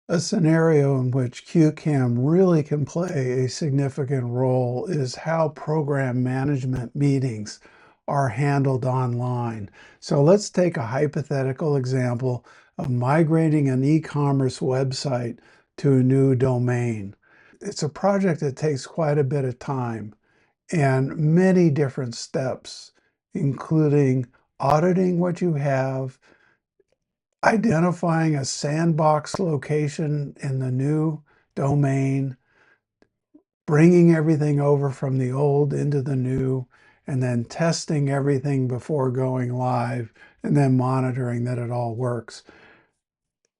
A scenario in which CueCam really can play a significant role is how program management meetings are handled online. So let's take a hypothetical example of migrating an e-commerce website to a new domain. It's a project that takes quite a bit of time and many different steps, including auditing what you have, identifying a sandbox location in the new domain, bringing everything over from the old into the new, and then testing everything before going live, and then monitoring that it all works.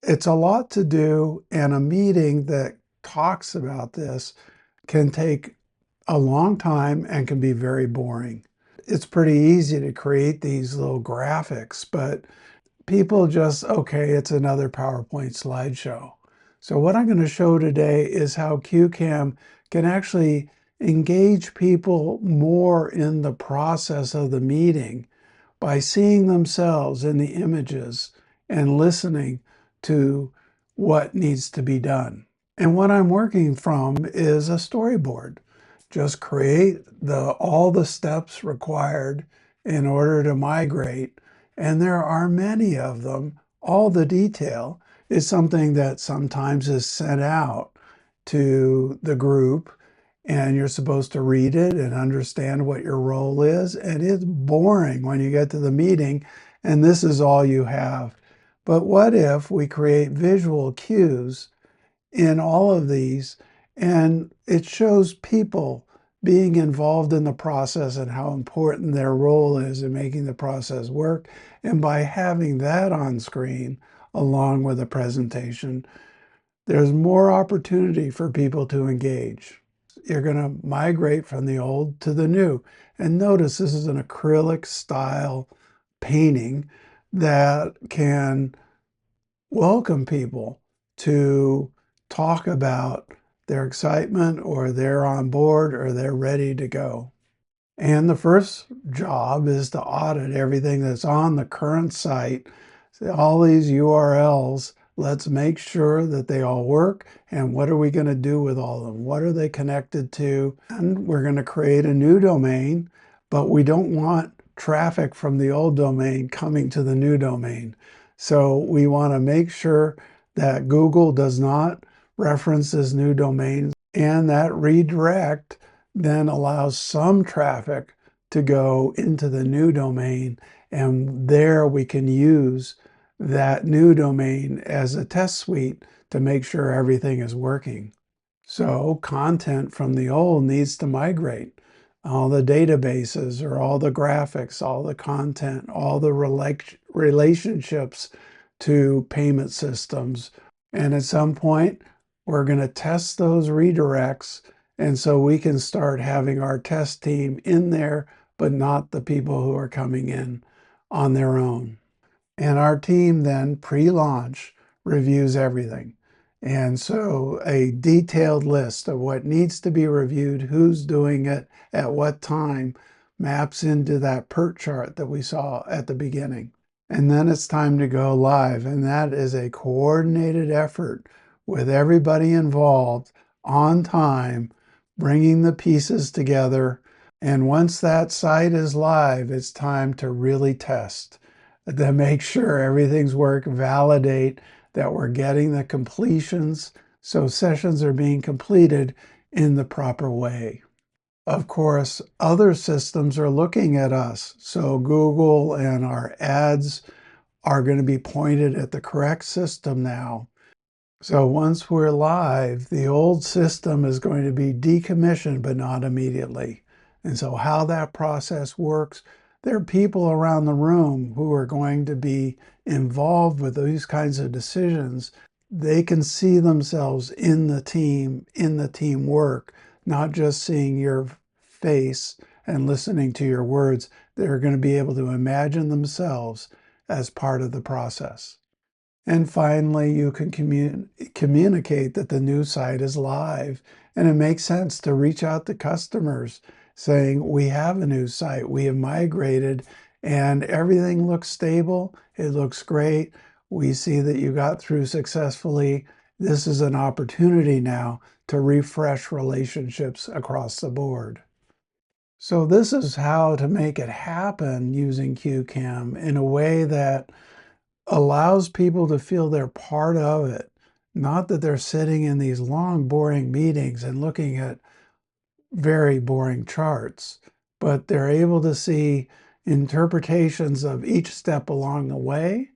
It's a lot to do, and a meeting that talks about this can take a long time and can be very boring. It's pretty easy to create these little graphics, but people just, okay, it's another PowerPoint slideshow. So what I'm going to show today is how CueCam can actually engage people more in the process of the meeting by seeing themselves in the images and listening to what needs to be done. And what I'm working from is a storyboard. Just create all the steps required in order to migrate, and there are many of them. All the detail is something that sometimes is sent out to the group, and you're supposed to read it and understand what your role is. And it's boring when you get to the meeting and this is all you have. But what if we create visual cues in all of these, and it shows people being involved in the process and how important their role is in making the process work. And by having that on screen along with a presentation, there's more opportunity for people to engage. You're going to migrate from the old to the new. And notice this is an acrylic style painting that can welcome people to talk about their excitement, or they're on board, or they're ready to go. And the first job is to audit everything that's on the current site. So all these URLs, let's make sure that they all work. And what are we going to do with all of them? What are they connected to? And we're going to create a new domain, but we don't want traffic from the old domain coming to the new domain. So we want to make sure that Google does not reference this new domain, and that redirect then allows some traffic to go into the new domain, and there we can use that new domain as a test suite to make sure everything is working. So content from the old needs to migrate. All the databases, or all the graphics, all the content, all the relationships to payment systems. And at some point, we're going to test those redirects, and so we can start having our test team in there, but not the people who are coming in on their own. And our team then pre-launch reviews everything. And so a detailed list of what needs to be reviewed, who's doing it, at what time, maps into that PERT chart that we saw at the beginning. And then it's time to go live. And that is a coordinated effort with everybody involved on time, bringing the pieces together. And once that site is live, it's time to really test, to make sure everything's work, validate that we're getting the completions, so sessions are being completed in the proper way. Of course, other systems are looking at us. So Google and our ads are going to be pointed at the correct system now. So once we're live, the old system is going to be decommissioned, but not immediately. And so how that process works, there are people around the room who are going to be involved with these kinds of decisions. They can see themselves in the team work, not just seeing your face and listening to your words. They're going to be able to imagine themselves as part of the process. And finally, you can communicate that the new site is live. And it makes sense to reach out to customers saying, we have a new site, we have migrated, and everything looks stable, it looks great. We see that you got through successfully, this is an opportunity now to refresh relationships across the board. So this is how to make it happen using CueCam in a way that allows people to feel they're part of it. Not that they're sitting in these long, boring meetings and looking at very boring charts, but they're able to see interpretations of each step along the way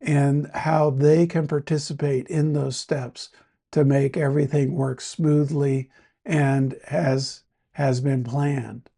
and how they can participate in those steps to make everything work smoothly and as has been planned.